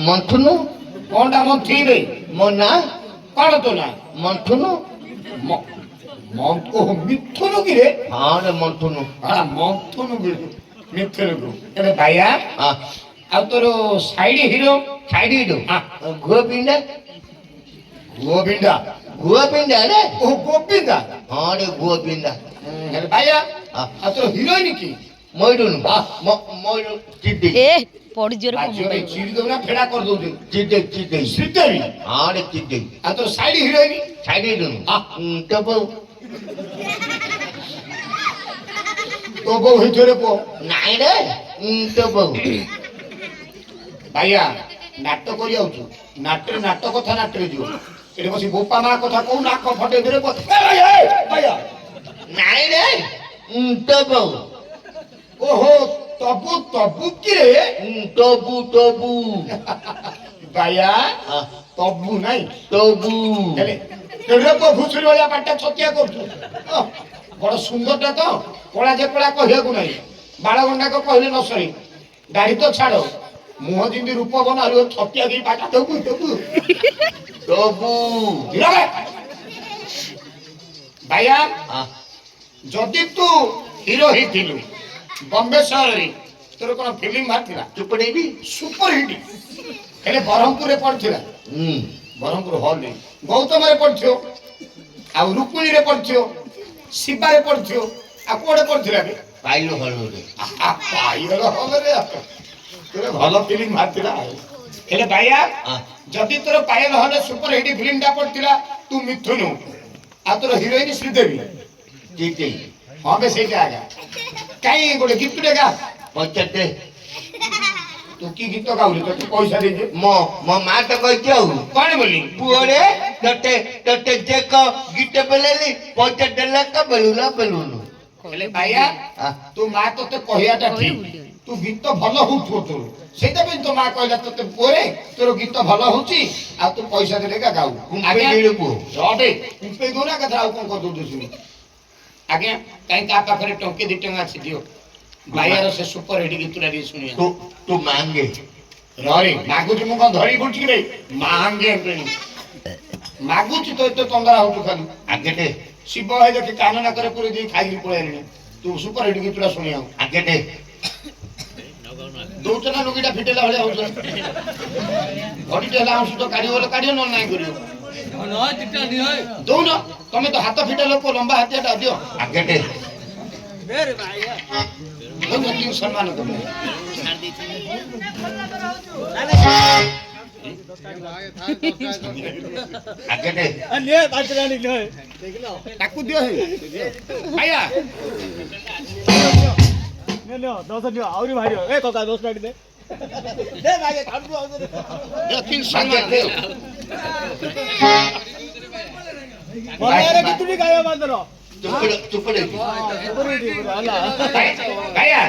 ମନ୍ଥୁନୁ କଣଟା ମନ୍ଥି ରେ? ମୋ ନାଁ କଣ ତୋ ନା? ମନ୍ଥୁନୁ। ଓହୋ ମିଥୁନୁ କିରେ? ହଁ ରେ ମନ୍ଥୁନୁ। ମନ୍ଥୁନୁ ମିଥୁନୁ ଏବେ ଭାଇଆ ହଁ ଆଉ ତୋର ସାଇଡ ହିରୋ? ଛାଡ଼ିଲୁ ଘୁଅ ପିଣ୍ଡା ଗୋବିନ୍ଦା। ଘୁଅ ପିଣ୍ଡା ରେ। ଓ ଗୋବିନ୍ଦା। ହଁ ରେ ଘୁଅ ପିଣ୍ଡା। ହେଲେ ଭାଇଆ ଆଉ ତୋର ହିରୋଇନ କି? ମୟୂରୁନୁ ମୟୂର ଚିଡେଇ ଏ ପଡିଯିବ ବାଜିରେ ଚିରି ଦବୁ ନା ଫେଡା କରିଦଉଛୁ? ଚିଡେଇ ଚିଡେଇ ଶ୍ରୀଦେବୀ। ହଁ ରେ ଚିଡେଇ। ଆଉ ତୋର ସାଇଡ ହିରୋଇନ? ଛାଡ଼ିଲୁ ତୋ ବୋଉ ତୋ ବୋଉ ହେଇଥିବ ପୁଅ। ନାଇଁ ରେ ତୋ ବୋଉ। ଭାଇଆ ନାଟ କରି ଯାଉଛୁ ନାଟରେ ନାଟ କଥା ନାଟରେ ଯିବ ଏଠି ବସି ବୋପା ମା କଥା କହୁ ନାକ ଫଟେଇ ଦେଲେ ଭାଇଆ। ନାଇଁ ରେ ତୋ ବୋଉ। ଓହୋ ତବୁ ତବୁ କିରେ? ତବୁ ତବୁ ଭାଇଆ ତବୁ ନାଇଁ ତବୁ ହେଲେ କେଡେ ପୁଅ ଘୁଷୁରି ଭଳିଆ ପାଟିଟା ଛତିଆ କରୁଛୁ। ବଡ ସୁନ୍ଦରଟା ତ କଳା ଯେ କଳା କହିବାକୁ ନାହିଁ ବାଳ ଗଣ୍ଡାକ କହିଲେ ନ ସରି ଗାଡି ତ ଛାଡ ମୁହଁ ଯେମିତି ରୂପ ବନାରୁ ଛତିଆ ଦେଇ ପାଟା ଦେବୁ ଦେବୁ ତବୁ ଭାଇଆ ଯଦି ତୁ ହିରୋ ହେଇଥିଲୁ ବମ୍ବେ ସହରରେ ତୋର କଣ ଫିଲ୍ମ ବାହାରିଥିଲା? ଚୁପଡେଇବି ସୁପର ହିଟ୍ ହେଲେ ବ୍ରହ୍ମପୁରରେ ପଡିଥିଲା ବ୍ରହ୍ମପୁର ହଲରେ ଗୌତମରେ ପଡିଥିବ ଆଉ ରୁକ୍ମିଣୀରେ ପଡିଥିବ ଶିବାରେ ପଡିଥିବ ଆଉ କୁଆଡେ ପଡିଥିଲା କି? ପାଇଲୁ ହଳରେ ପାଇଗଲ ହଲରେ ତୋର ଭଲ ଫିଲ୍ମ ବାହାରିଥିଲା ହେଲେ ଭାଇଆ ଯଦି ତୋର ପାୟଲ ହଲରେ ସୁପର ହିଟ୍ ଫିଲ୍ମଟା ପଡିଥିଲା ତୁ ମିଥୁନୁ ଆଉ ତୋର ହିରୋଇନ ଶ୍ରୀଦେବୀ ଚିଡେଇ ହଁ ବେ ସେଇଟା ଆଜ୍ଞା କାଇଁ ଗୋଟେ ଗୀତଟେ ଗା ପଚାରିଦେ ତୁ କି ଗୀତ ଗାଉଛୁ ତୋତେ ପଇସା ଦେଇଛି ମୋ ମୋ ମା ତ କହିଛି ଆଉ କଣ ବୋଲି ପୁଅରେ ତତେ ତତେ ଯେକ ଗୀତ ବେଲେଲି ପଇସା ଦେଲା ତ ବେଲୁଲା ବେଲୁନୁ। ହେଲେ ଭାଇଆ ତୋ ମା ତୋତେ କହିବାଟା ଠିକ ତୁ ଗୀତ ଭଲ ହଉଥିବ ତୋର ସେଇଥିପାଇଁ ତୋ ମା କହିଲା ତୋତେ ପୁଅରେ ତୋର ଗୀତ ଭଲ ହଉଛି ଆଉ ତୁ ପଇସା ଦେଲେ ଏକା ଗାଉ ପୁଅ ରଟେ କୁମ୍ପେଇ ଦଉନା କଥା ଆଉ କଣ କରିଦଉଛୁ ଆଜ୍ଞା କାହିଁ ତା ପାଖରେ ଟଙ୍କେ 2 ଟଙ୍କା ଅଛି ଦିଅ ଭାଇଆର ସେ ସୁପର ହିଟ୍ ଗୀତଟା ଟିକେ ଶୁଣିବା ତୁ ମାଙ୍ଗେ ରେ ମାଗୁଛି ମୁଁ କଣ ଧରି ବୁଲୁଛି କି ରେ ମାଙ୍ଗେ ମାଗୁଛି ତ ଏତେ ତନ୍ଦରା ହଉଛୁ ଖାଲି ଆଗେଟେ ଶିବ ଭାଇ ଦେଖି କାନ ନାକରେ ପୁରେଇ ଦେଇ ଖାଇକି ପଳେଇଲେଣି ତୁ ସୁପର ହିଟ୍ ଗୀତଟା ଶୁଣିବାକୁ ଆଗେଟେ ଦଉଛ ନା ରୋଗୀଟା ଫିଟେଲା ଭଳିଆ ହଉଛ ଘଡ଼ିଟେ ହେଲା ଆଉଁଶ ତ କାଢିବ ବୋଲେ କାଢିବ ନହେଲେ ନାହିଁ କରିବ ଦଉନ ତମେ ତ ହାତ ଫିଟା ଲୋକ ଲମ୍ବା ହାତିଆଟା ଦିଅ ଆଗେଟେ ସମ୍ମାନ କର ଆଗେଟେ ତାକୁ ଦିଅ ଭାଇଆ ଦଶ ନିଅ ଆହୁରି ଭାଇ ଏ କକା 10 ଟଙ୍କା ଦେ ସମ୍ମାନ ଦିଅ କେତୁଟି ଗାଇବା ମାନ୍ଦର ଚୁପଡେ ଭାଇଆ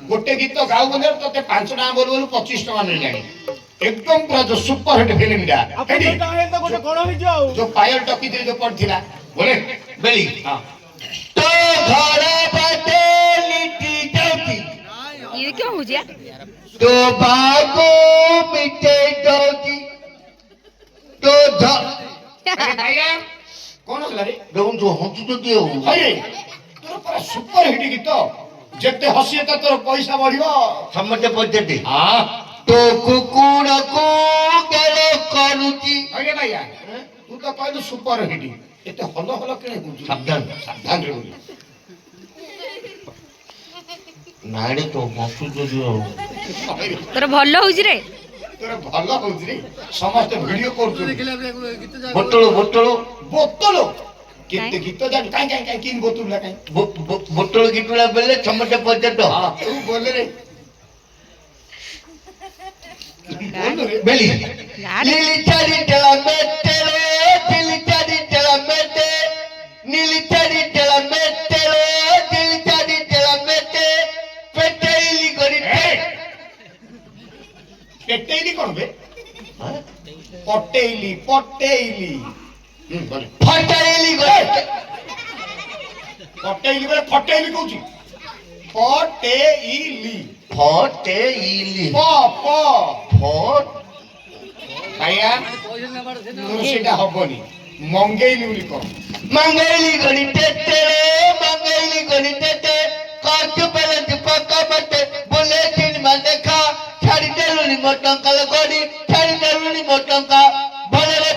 ଗୋଟେ ଗୀତ ଗାଉ ବୋଲେ ତତେ 5 ଟଙ୍କା ବୋଲ 25 ଟଙ୍କା ମିଳିଲାଣି एकदम पूरा जो सुपर हिट फिल्म दा ଗୋଟେ କଣ ହେଇଛି ଆଉ जो पायल टकी दे जो पड़थिला बोले बेली हां तो घर बाटे लिट्टी जाती ये क्यों हो गया तो बागो मिटे जाती तो अरे भैया कौन होला रे देखो जो हंसु तो दियो अरे तोर पूरा सुपर हिट गीत जेते हसिए त तोर पैसा बढ़िबो समझे पद्धति हां तो कुकुड़ा को गेलो करूची अरे भैया तू तो कहलु सुपर हिट एते हलो हलो केने कहू सावधान सावधान रे बोल नाड़ी तो हंसु तो दियो तोर भलो होउछि रे तोर भलो होउछि रे समस्त वीडियो करछु बोतलो बोतलो बोतलो केते गीत जान काई काई काई किन बोतल ला काई बोतलो गीतला बेले समझे पद्धति हां तू बोल रे बेली नीली चारी चला मेटेले दिली चारी चला मेटे नीली चारी चला मेटेले दिली चारी चला मेटे पेटेली करी पेटेली कोन बे पटेली पटेली बोले फटेली करी पटेली बोले फटेली कहूची पटेली फटेली प प ফট ভাইয়া তোর সেটা হবনি মঙ্গেইলি বলি কম मंगेली गणी टेटे मंगेली गणी टेटे काट पेले पक्का मते बोले दिन में देखा छाड़ी देलुनी मोटंका लगोनी छाड़ी देलुनी मोटंका भले रे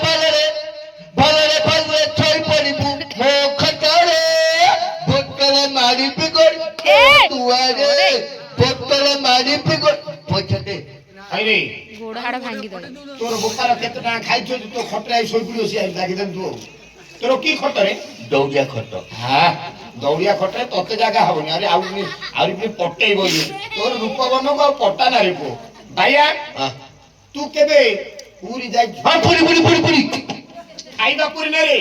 छोई पड़ी मो खटारे बोतले मारी पिगोड़ तुआरे बोतले मारी पिगोड़ पछते আরে ଗୋଡ ହାଡ ଭାଙ୍ଗି ଦବ তোর বোকার কেতে টাকা খাইছো তো খটরাই শই পড়ি ওসি আই লাগি দেন তুই তোর কি খটরে दौड़िया खट হ্যাঁ দৌড়িয়া খটরে ততে জায়গা হবনি আরে আউরি পটেই বলি তোর রূপবর্ণ কো পটা না রে পো ভাইয়া তু কেবে পুরি যাই हाँ पूरी খাইবা পুরি না রে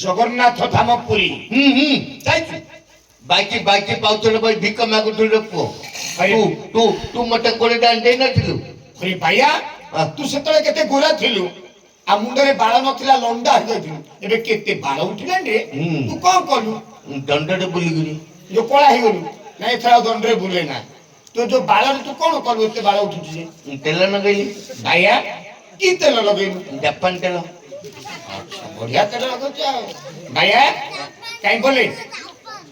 জগন্নাথ ধাম পুরি যাইছু बाकी पाउचर भाई भिक मागु तू रखो अरे। तू मटे कोले डाल दे न थिलु আরে ভাইয়া তু সেতলে কেতে গোরা থিলু आ मुंडरे बाळ नथिला लंडा हो गइथु एबे केते बाळ उठिलान रे तू कोन कलु दंडडे बुली गिरी जो कोळा हे गलु नाही थरा दंडरे बुले ना तो जो बाळ तू कोन कलु एते बाळ उठुची जे तेल न गई भाइया की तेल लगेलु जापान तेल अच्छा बढ़िया तेल लगुचा भाइया काई बोले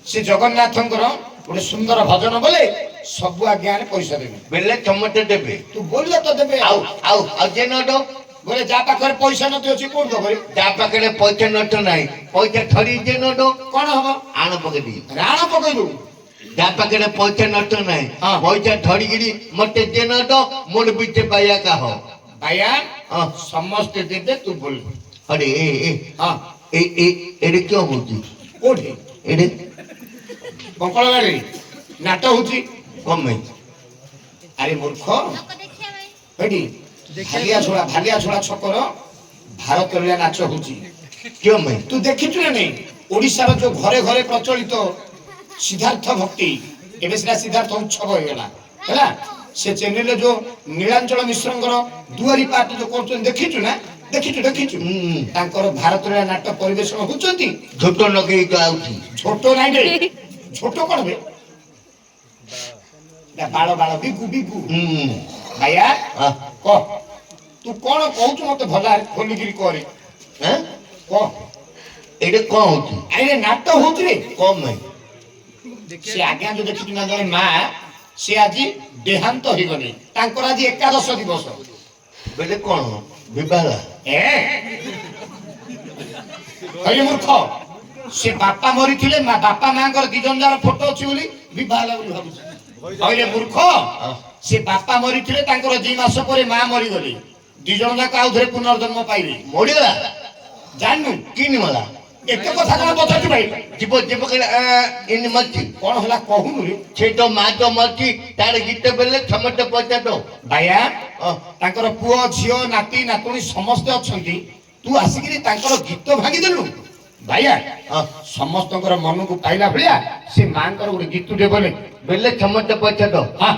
से जगन्नाथंकर गोटे सुंदर भजन बोले सब आज्ञा ने पैसा देबे बेले चमटे देबे तू बोलिए तो देबे आउ जे नडो बोले जा पाखर पैसा न तो कोन दबे जा पाकड़े पैसा नट नाही पैसा थरी जे नडो कोन हबो आण पके दी राणा पकइलु जा पाकड़े पैसा नट नाही हाँ। पैसा थरी गिरी मटे जे नडो मोर बीचे बाया का हो भाइया हाँ। समस्त देबे तू बोल अरे ए हां एडे क्यों होती कोठे एडे बंकळगाडी नाट होची कम है अरे मूर्ख एडी भालिया छोड़ा छकर भारत रे नाच होची क्यों मैं तू देखिछु ना नहीं ओडिसा रो जो घरे घरे प्रचलित सिद्धार्थ भक्ति एबे सेटा सिद्धार्थ उत्सव हो गेला हैला से चैनल जो नीलांचल मिश्रंकर दुआरी पार्टी जो करछन देखिछु ना देखिछु तांकर भारत रे नाटक परिवेशन होचंती झोटो नगई का आउची छोट नाही रे छोट कोन बे बाळ बाळ बिगु बिगु भाइया हाँ। कह तू कौन कहू मत भला खोलिकी करे हैं कह एडे कौन होती अरे नाट होत रे कम है से आज्ञा जो देखि ना जने मां से आज देहांत हो गले तांकर आज एकादश दिवस बेले कौन विवाह ए अरे मूर्ख से बापा मरी थिले बापा मांकर दी जन जार फोटो अछि बोली विवाह लागली भाबु अरे मूर्ख से बापा मरी थिले तांकर 2 मास परे मां मरी गली दी जन जाक आउ धरे पुनर्जन्म पाइले मोड़ीला जाननु किन मला एते कथा कोन बतati भाई जीव के इन मच्छी कोन होला कहूनु रे छे तो माँ तो मच्छी तार गीत बेले समटे पचा दो भाइया तांकर पुओ झियो नाती नातुणी समस्त अछंती तू आसिकरी तांकर गीत भांगी देलु भाइया समस्तकर मन को पाइला भलिया से मांकर गोटे गीत दे बोले बेले समटे पचा दो हां